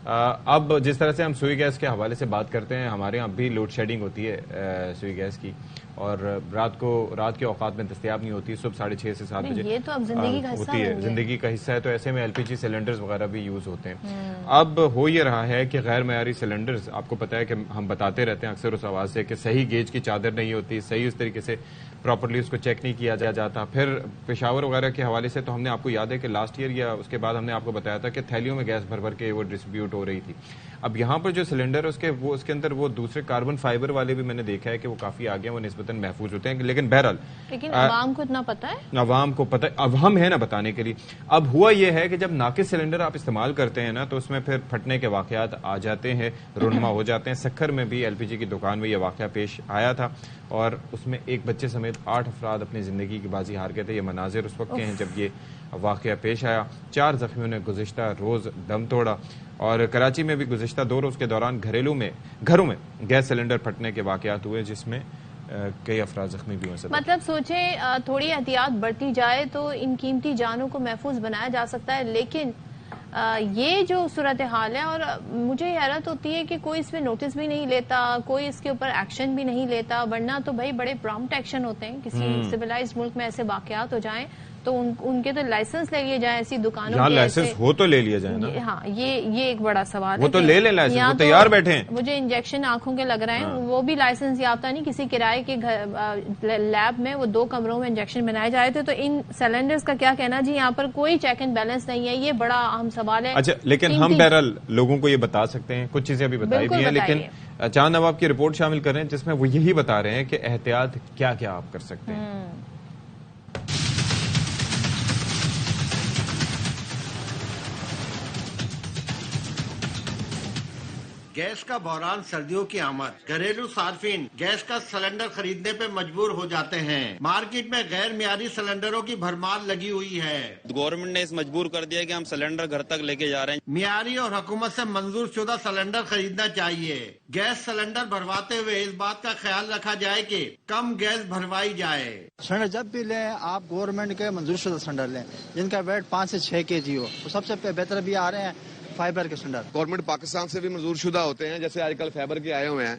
اب جس طرح سے ہم سوئی گیس کے حوالے سے بات کرتے ہیں، ہمارے یہاں بھی لوڈ شیڈنگ ہوتی ہے سوئی گیس کی، اور رات کے اوقات میں دستیاب نہیں ہوتی، صبح 6:30 سے 7 بجے یہ تو اب زندگی کا حصہ ہوتی ہے، زندگی کا حصہ ہے، تو ایسے میں LPG سلنڈرز وغیرہ بھی یوز ہوتے ہیں۔ اب ہو یہ رہا ہے کہ غیر معیاری سلنڈرز، آپ کو پتا ہے کہ ہم بتاتے رہتے ہیں اکثر اس آواز سے کہ صحیح گیج کی چادر نہیں ہوتی، صحیح اس طریقے سے پراپرلی اس کو چیک نہیں کیا جاتا۔ پھر پشاور وغیرہ کے حوالے سے تو ہم نے آپ کو یاد ہے کہ لاسٹ ایئر یا اس کے بعد ہم نے آپ کو بتایا تھا کہ تھیلیوں میں گیس بھر کے وہ ڈسٹریبیوٹ ہو رہی تھی۔ اب یہاں پر جو سلنڈر اس کے اندر وہ دوسرے کاربن فائبر والے بھی میں نے دیکھا ہے کہ وہ کافی آگے ہیں، وہ نسبتاً محفوظ ہوتے ہیں، لیکن بہرحال عوام کو اتنا پتا ہے، عوام کو پتہ، اب ہم ہیں نا بتانے کے لیے۔ اب ہوا یہ ہے کہ جب ناقص سلنڈر آپ استعمال کرتے ہیں نا تو اس میں پھر پھٹنے کے واقعات آ جاتے ہیں، رونما ہو جاتے ہیں۔ سکھر میں بھی LPG کی دکان میں یہ واقعہ پیش آیا تھا، اور اس میں ایک بچے سمیت 8 افراد اپنی زندگی کی بازی ہار گئے تھے۔ یہ مناظر اس وقت کے ہیں جب یہ واقعہ پیش آیا۔ 4 زخمیوں نے گزشتہ روز دم توڑا، اور کراچی میں بھی گزشتہ 2 روز کے دوران گھروں میں گیس سلنڈر پھٹنے کے واقعات ہوئے، جس میں کئی افراد زخمی بھی ہوئے۔ مطلب سوچیں تھوڑی احتیاط برتی جائے تو ان قیمتی جانوں کو محفوظ بنایا جا سکتا ہے، لیکن یہ جو صورتحال ہے، اور مجھے حیرت ہوتی ہے کہ کوئی اس پہ نوٹس بھی نہیں لیتا، کوئی اس کے اوپر ایکشن بھی نہیں لیتا، ورنہ تو بھائی بڑے پرامپٹ ایکشن ہوتے ہیں۔ کسی سویلائزڈ ملک میں ایسے واقعات ہو جائیں تو ان کے تو لائسنس لے لیے جائیں ایسی دکانوں کے، لائسنس ہو تو لے لیا جائے نا۔ ہاں یہ ایک بڑا سوال ہے، وہ تو لے لیں لائسنس، وہ تیار بیٹھے ہیں۔ مجھے انجیکشن آنکھوں کے لگ رہے ہیں، وہ بھی لائسنس یافتہ نہیں، کسی کرائے کے لیب میں وہ 2 کمروں میں انجیکشن بنائے جائے تھے۔ تو ان سلنڈرز کا کیا کہنا جی؟ یہاں پر کوئی چیک اینڈ بیلنس نہیں ہے، یہ بڑا اہم سوال ہے۔ اچھا، لیکن ہم بہرحال لوگوں کو یہ بتا سکتے ہیں، کچھ چیزیں ابھی بتائی بھی ہیں، لیکن چاند نواب کی رپورٹ شامل کر رہے ہیں جس میں وہ یہی بتا رہے ہیں کہ احتیاط کیا کیا آپ کر سکتے ہیں۔ گیس کا بحران، سردیوں کی آمد، گھریلو صارفین گیس کا سلنڈر خریدنے پہ مجبور ہو جاتے ہیں۔ مارکیٹ میں غیر معیاری سلنڈروں کی بھرمار لگی ہوئی ہے۔ گورنمنٹ نے اس مجبور کر دیا کہ ہم سلنڈر گھر تک لے کے جا رہے ہیں۔ معیاری اور حکومت سے منظور شدہ سلنڈر خریدنا چاہیے۔ گیس سلنڈر بھرواتے ہوئے اس بات کا خیال رکھا جائے کہ کم گیس بھروائی جائے۔ سلنڈر جب بھی لیں آپ گورنمنٹ کے منظور شدہ سلنڈر لیں، جن کا ویٹ 5 سے 6 kg ہو، وہ سب سے بہتر بھی آ رہے ہیں فائبر کے سلنڈر۔ گورنمنٹ پاکستان سے بھی منظور شدہ ہوتے ہیں، جیسے آج کل فائبر کے آئے ہوئے ہیں،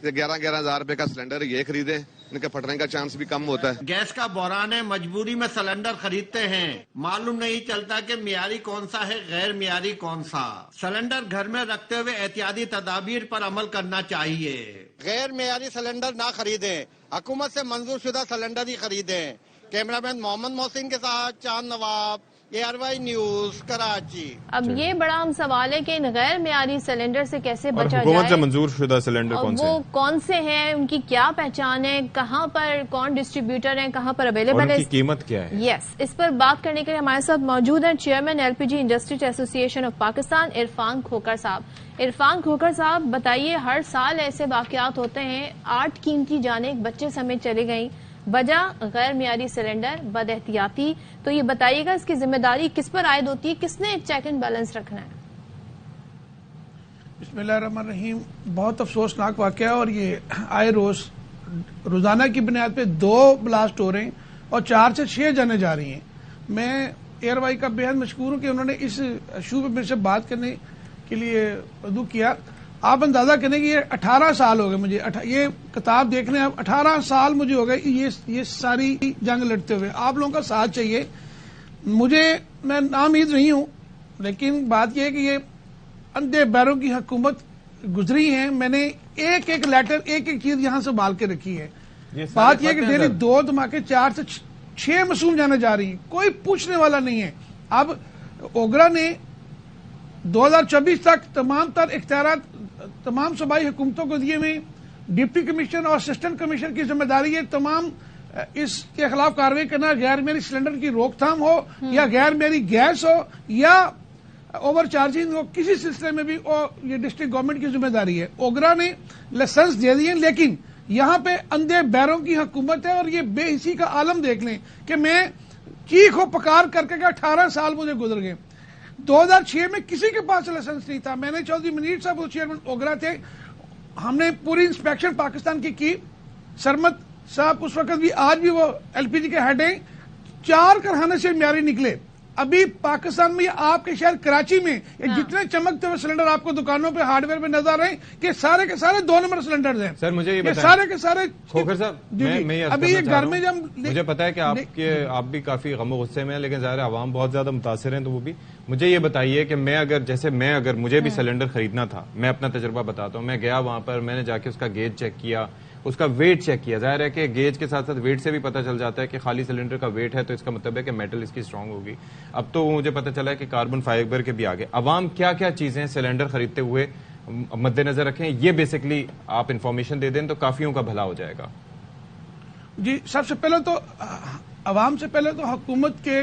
11 ہزار روپے کا سلنڈر یہ خریدیں، ان کے پھٹنے کا چانس بھی کم ہوتا ہے۔ گیس کا بحران ہے، مجبوری میں سلنڈر خریدتے ہیں، معلوم نہیں چلتا کہ معیاری کون سا ہے، غیر معیاری کون سا۔ سلنڈر گھر میں رکھتے ہوئے احتیاطی تدابیر پر عمل کرنا چاہیے۔ غیر معیاری سلنڈر نہ خریدیں، حکومت سے منظور شدہ سلنڈر ہی خریدیں۔ کیمرہ مین محمد محسن کے ساتھ چاند نواب، ARY نیوز، کراچی۔ اب یہ بڑا اہم سوال ہے کہ ان غیر معیاری سلنڈر سے کیسے بچا جائے۔ حکومت سے منظور شدہ سلنڈر وہ کون سے ہیں، ان کی کیا پہچان ہے، کہاں پر کون ڈسٹریبیوٹر ہیں، کہاں پر اویلیبل ہے، ان کی قیمت کیا ہے؟ یس، اس پر بات کرنے کے لیے ہمارے ساتھ موجود ہیں چیئرمین LPG انڈسٹریز ایسوسی ایشن آف پاکستان عرفان کھوکھر صاحب۔ عرفان کھوکھر صاحب بتائیے، ہر سال ایسے واقعات ہوتے ہیں، 8 قیمتی جانیں ایک بچے سمیت چلی گئیں، وجہ غیر معیاری سلنڈر، بد احتیاطی۔ تو یہ بتائیے گا اس کی ذمہ داری کس پر عائد ہوتی ہے، کس نے ایک چیک اینڈ بیلنس رکھنا ہے؟ بسم اللہ الرحمن الرحیم۔ بہت افسوسناک واقعہ ہے، اور یہ آئے روزانہ کی بنیاد پہ 2 بلاسٹ ہو رہے ہیں اور 4 سے 6 جانیں جا رہی ہیں۔ میں ARY کا بے حد مشکور ہوں کہ انہوں نے اس ایشو پہ میرے سے بات کرنے کے لیے ردو کیا۔ آپ اندازہ کریں کہ یہ 18 سال ہو گئے مجھے یہ کتاب دیکھنے، اب 18 سال مجھے ہو گئے یہ ساری جنگ لڑتے ہوئے۔ آپ لوگوں کا ساتھ چاہیے۔ میں نامید نہیں ہوں، لیکن بات یہ ہے کہ یہ اندھے بیروں کی حکومت گزری ہے۔ میں نے ایک لیٹر، ایک چیز یہاں سے بال کے رکھی ہے۔ بات یہ کہ ڈیلی 2 دھماکے، 4 سے 6 معصوم جانے جا رہی ہیں، کوئی پوچھنے والا نہیں ہے۔ اب اوگرا نے 2024 تک تمام تر اختیارات تمام صوبائی حکومتوں کو دیے ہوئے، ڈپٹی کمشنر اور اسسٹنٹ کمشنر کی ذمہ داری ہے تمام اس کے خلاف کارروائی کرنا، غیر معیاری سلنڈر کی روک تھام ہو یا غیر معیاری گیس ہو یا اوور چارجنگ ہو، کسی سلسلے میں بھی یہ ڈسٹرکٹ گورنمنٹ کی ذمہ داری ہے۔ اوگرا نے لائسنس دے دیے، لیکن یہاں پہ اندھے بیروں کی حکومت ہے، اور یہ بے حسی کا عالم دیکھ لیں کہ میں چیخ و پکار کر کے 18 سال مجھے گزر گئے۔ 2006 میں کسی کے پاس لائسنس نہیں تھا۔ میں نے چودھری منیر صاحب وہ چیئرمین اوگرا تھے، ہم نے پوری انسپیکشن پاکستان کی۔ سرمت صاحب اس وقت بھی، آج بھی وہ LPG کے ہیڈ ہیں، 4 کارخانے سے معیاری نکلے، ابھی پاکستان میں آپ کے شہر کراچی میں یہ جتنے چمکتے ہوئے سلنڈر آپ کو دکانوں پہ ہارڈ ویئر میں نظر آ رہے ہیں کہ سارے کے سارے 2 نمبر سلنڈر ہیں. سر مجھے یہ بتائیں, سارے کے سارے کھوکھر صاحب, میں یہ ابھی یہ گھر میں جب مجھے پتا ہے کہ آپ بھی کافی غم و غصے میں ہیں, لیکن ظاہر عوام بہت زیادہ متاثر ہیں, تو وہ بھی مجھے یہ بتائیے کہ میں اگر مجھے بھی سلنڈر خریدنا تھا, میں اپنا تجربہ بتاتا ہوں, میں گیا وہاں پر, میں نے جا کے اس کا گیج چیک کیا, اس کا ویٹ چیک کیا. ظاہر ہے کہ گیج کے ساتھ ساتھ ویٹ سے بھی پتہ چل جاتا ہے کہ خالی سلنڈر کا ویٹ ہے تو اس کا مطلب ہے کہ میٹل اس کی اسٹرانگ ہوگی. اب تو مجھے پتہ چلا ہے کہ کاربن فائبر کے بھی آگے. عوام کیا کیا چیزیں سلنڈر خریدتے ہوئے مد نظر رکھیں, یہ بیسکلی آپ انفارمیشن دے دیں تو کافیوں کا بھلا ہو جائے گا. جی, سب سے پہلے تو عوام سے پہلے تو حکومت کے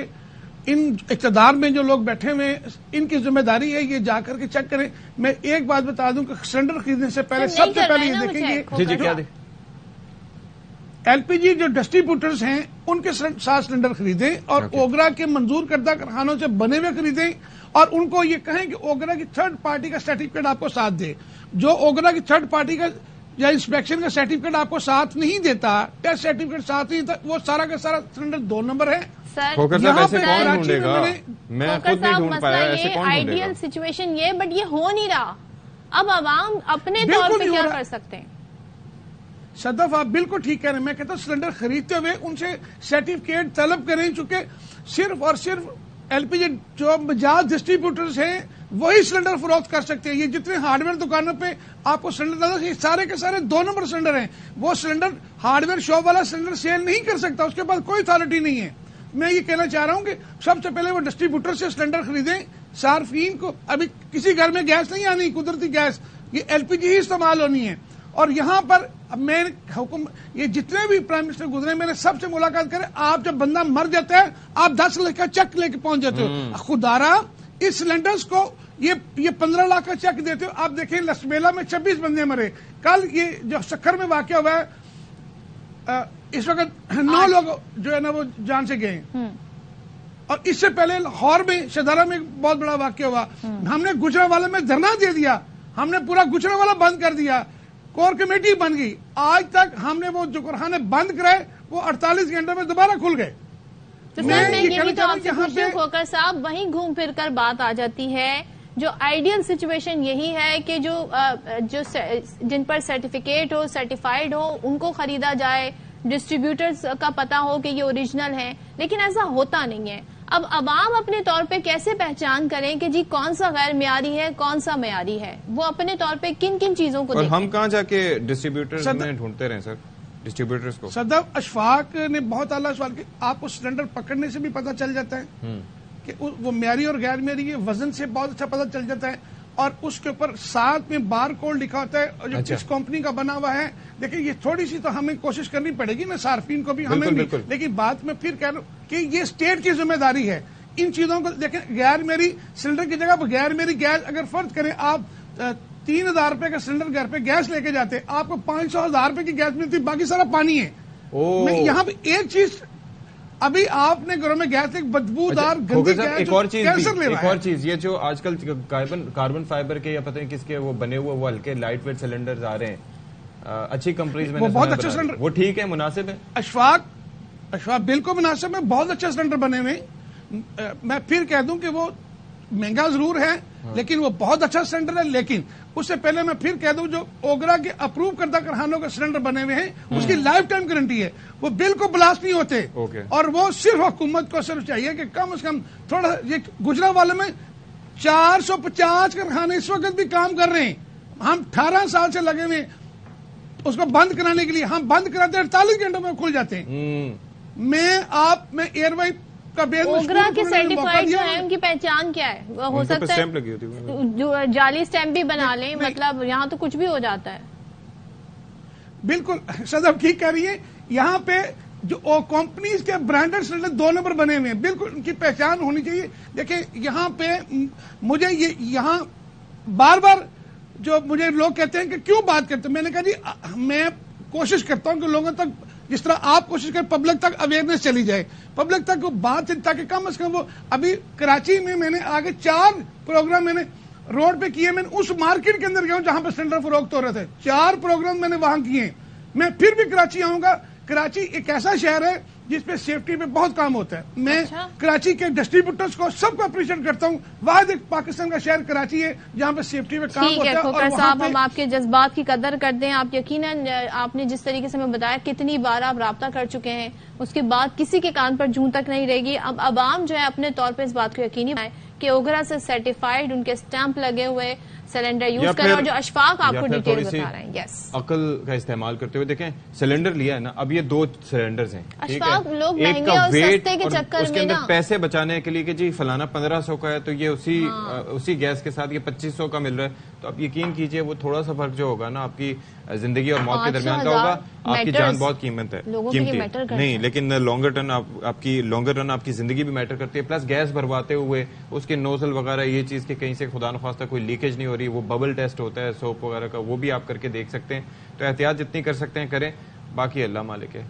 ان اقتدار میں جو لوگ بیٹھے ہوئے ان کی ذمہ داری ہے یہ جا کر کے چیک کریں. میں ایک بات بتا دوں کہ سلنڈر خریدنے سے پہلے سب سے پہلے یہ دیکھیں گے جی کیا ایل پی جی جو ڈسٹریبیوٹرز ہیں ان کے ساتھ سلنڈر خریدیں اور اوگرا کے منظور کردہ کارخانوں سے بنے ہوئے خریدیں, اور ان کو یہ کہیں کہ اوگرا کی تھرڈ پارٹی کا سرٹیفکیٹ آپ کو ساتھ دے. جو اوگرا کی تھرڈ پارٹی کا یا انسپیکشن کا سرٹیفکیٹ آپ کو ساتھ نہیں دیتا, ٹیسٹ سرٹیفکیٹ ساتھ نہیں دیتا, وہ سارا کا سارا سلنڈر 2 نمبر ہے. کھوکھر صاحب ایسے کون ڈھونڈے گا, میں خود نہیں ڈھونڈ پایا, ایسے کون ڈھونڈے گا. آئیڈیل سچویشن یہ, بٹ یہ ہو نہیں رہا. اب عوام اپنے طور پہ کیا کر سکتے ہیں؟ صدف آپ بالکل ٹھیک کہہ رہے ہیں. میں کہتا ہوں سلنڈر خریدتے ہوئے ان سے سرٹیفکیٹ طلب کریں, چونکہ صرف اور صرف ایل پی جی جو بجاج ڈسٹریبیوٹرز ہیں وہی سلنڈر فروخت کر سکتے ہیں. یہ جتنے ہارڈ ویئر دکانوں پہ آپ کو سلنڈر نظر, یہ سارے کے سارے 2 نمبر سلنڈر ہیں. وہ سلنڈر ہارڈ ویئر شاپ والا سلنڈر سیل نہیں کر سکتا, اس کے پاس کوئی اتھارٹی نہیں ہے. میں یہ کہنا چاہ رہا ہوں کہ سب سے پہلے وہ ڈسٹریبیوٹر سے سلنڈر خریدیں. صارفین کو ابھی کسی گھر میں گیس نہیں آنی, قدرتی گیس, یہ ایل پی جی ہی استعمال ہونی ہے. اور یہاں پر میں یہ جتنے بھی پرائم منسٹر گزرے میں نے سب سے ملاقات کرے, آپ جب بندہ مر جاتا ہے آپ 10 لاکھ کا چیک لے کے پہنچ جاتے ہو. خدارا اس سلنڈرز کو یہ 15 لاکھ کا چیک دیتے ہو. آپ دیکھیں لسبیلا میں 26 بندے مرے, کل یہ جو سکھر میں واقعہ ہوا ہے اس وقت 9 لوگ جو ہے نا وہ جان سے گئے. اور اس سے پہلے لاہور میں شہدارہ میں بہت بڑا واقعہ ہوا. ہم نے گجرانوالہ میں دھرنا دے دیا, ہم نے پورا گجرانوالہ بند کر دیا, کور کمیٹی بن گئی. آج تک ہم نے وہ جو کارخانے بند کرائے وہ 48 گھنٹے میں دوبارہ کھل گئے. تو سر میں یہ بھی تو آپ سے پوچھتی ہوں کھوکھر صاحب, وہیں گھوم پھر کر بات آ جاتی ہے. جو آئیڈیل سچویشن یہی ہے کہ جو جن پر سرٹیفکیٹ ہو, سرٹیفائیڈ ہو, ان کو خریدا جائے, ڈسٹریبیوٹرز کا پتا ہو کہ یہ اوریجنل ہیں, لیکن ایسا ہوتا نہیں ہے. اب عوام اپنے طور پہ کیسے پہچان کریں کہ جی کون سا غیر معیاری ہے, کون سا معیاری ہے؟ وہ اپنے طور پہ کن کن چیزوں کو دیکھیں؟ اور ہم کہاں جا کے ڈسٹریبیوٹرز میں ڈھونڈتے رہیں سر, ڈسٹریبیوٹرز کو؟ صدف اشفاق نے بہت اعلیٰ سوال کیا. آپ کو سلنڈر پکڑنے سے بھی پتہ چل جاتا ہے کہ وہ معیاری اور غیر معیاری ہے, وزن سے بہت اچھا پتہ چل جاتا ہے, اور اس کے اوپر ساتھ میں بار کوڈ لکھا ہوتا ہے جو کس کمپنی کا بنا ہوا ہے. دیکھیں یہ تھوڑی سی تو ہمیں کوشش کرنی پڑے گی نا, صارفین کو بھی, ہمیں بھی, لیکن بات میں پھر کہہ رہا ہوں کہ یہ اسٹیٹ کی ذمہ داری ہے ان چیزوں کو. دیکھیں غیر معیاری سلنڈر کی جگہ غیر معیاری گیس, اگر فرض کریں آپ 3,000 روپے کا سلنڈر گھر پہ گیس لے کے جاتے, آپ کو 500,000 روپے کی گیس ملتی, باقی سارا پانی ہے. یہاں پہ ایک چیز, ابھی آپ نے گھروں میں گیس ایک بدبودار گندی گیس, ایک اور چیز یہ جو آج کل کاربن فائبر کے یا پتہ نہیں کس کے وہ بنے ہوئے وہ ہلکے لائٹ ویٹ سلنڈر آ رہے ہیں اچھی کمپنیز میں, وہ بہت اچھا سلنڈر, وہ ٹھیک ہے, مناسب ہے. اشفاق بالکل مناسب ہے, بہت اچھا سلنڈر بنے ہوئے. میں پھر کہہ دوں کہ وہ مہنگا ضرور ہے لیکن وہ بہت اچھا سلنڈر ہے. لیکن اس سے پہلے میں پھر کہہ دوں جو اوگرا کے اپروو کردہ کارخانوں کے سلنڈر بنے ہوئے ہیں اس کی لائف ٹائم گارنٹی ہے, وہ بالکل بلاسٹ نہیں ہوتے. اور وہ صرف حکومت کو صرف چاہیے کہ کم از کم تھوڑا, یہ گجرانوالہ میں 450 کارخانے اس وقت بھی کام کر رہے ہیں. ہم 18 سال سے لگے ہوئے اس کو بند کرانے کے لیے, ہم بند کراتے 48 گھنٹوں میں کھل جاتے ہیں. میں ایئر وائی اوگرا کے سرٹیفائیڈ جو ہیں ان کی پہچان کیا ہے؟ ہو سکتا ہے جو جعلی اسٹیمپ بھی بنا لیں, مطلب یہاں تو کچھ بھی ہو جاتا ہے. بالکل صدف ٹھیک کہہ رہی ہے, یہاں پہ جو کمپنیز کے برانڈڈ سلنڈر 2 نمبر بنے ہوئے ہیں, بالکل ان کی پہچان ہونی چاہیے. دیکھیں یہاں پہ مجھے یہاں بار بار جو مجھے لوگ کہتے ہیں کہ کیوں بات کرتے ہیں, میں نے کہا جی میں کوشش کرتا ہوں کہ لوگوں تک جس طرح آپ کوشش کریں پبلک تک اویئرنیس چلی جائے, پبلک تک وہ بات, تاکہ کم از کم وہ. ابھی کراچی میں نے آگے 4 پروگرام میں نے روڈ پہ کیے, میں نے اس مارکیٹ کے اندر گیا ہوں جہاں پہ سلنڈر فروخت ہو رہے تھے, 4 پروگرام میں نے وہاں کیے. میں پھر بھی کراچی آؤں گا, کراچی ایک ایسا شہر ہے جس پہ سیفٹی پہ بہت کام ہوتا ہے. میں اچھا. کراچی کے ڈسٹریبیوٹرز کو سب کو اپریشیٹ کرتا ہوں. واحد ایک پاکستان کا شہر کراچی ہے جہاں پہ سیفٹی پہ کام ٹھیک ہوتا ہے ہے. کھوکر اور وہاں صاحب، پہ ہم آپ کے جذبات کی قدر کرتے ہیں. آپ یقیناً آپ نے جس طریقے سے ہمیں بتایا کتنی بار آپ رابطہ کر چکے ہیں، اس کے بعد کسی کے کان پر جون تک نہیں رہے گی. اب عوام جو ہے اپنے طور پہ اس بات کو یقینی بنائے کہ اوگرا سے سرٹیفائیڈ ان کے سٹیمپ لگے ہوئے سلنڈر یوز کریں، اور جو اشفاق آپ کو ڈیٹیل بتا رہے ہیں. یس، عقل کا استعمال کرتے ہوئے دیکھیں سلنڈر لیا ہے نا، اب یہ 2 سلنڈرز ہیں. اشفاق لوگ مہنگے اور سستے کے چکر اس کے میں اندر نا پیسے بچانے کے لیے کہ جی فلانا 1500 کا ہے تو یہ اسی گیس کے ساتھ یہ 2500 کا مل رہا ہے. تو اب یقین کیجئے وہ تھوڑا سا فرق جو ہوگا نا آپ کی زندگی اور موت کے درمیان کا ہوگا. آپ کی جان بہت قیمت ہے، قیمتی ہے نہیں، لیکن لانگر رن آپ کی زندگی بھی میٹر کرتی ہے. پلس گیس بھرواتے ہوئے اس کے نوزل وغیرہ یہ چیز کہ کہیں سے خدا نخواستہ کوئی لیکیج نہیں ہو رہی، وہ ببل ٹیسٹ ہوتا ہے سوپ وغیرہ کا، وہ بھی آپ کر کے دیکھ سکتے ہیں. تو احتیاط جتنی کر سکتے ہیں کریں، باقی اللہ مالک ہے.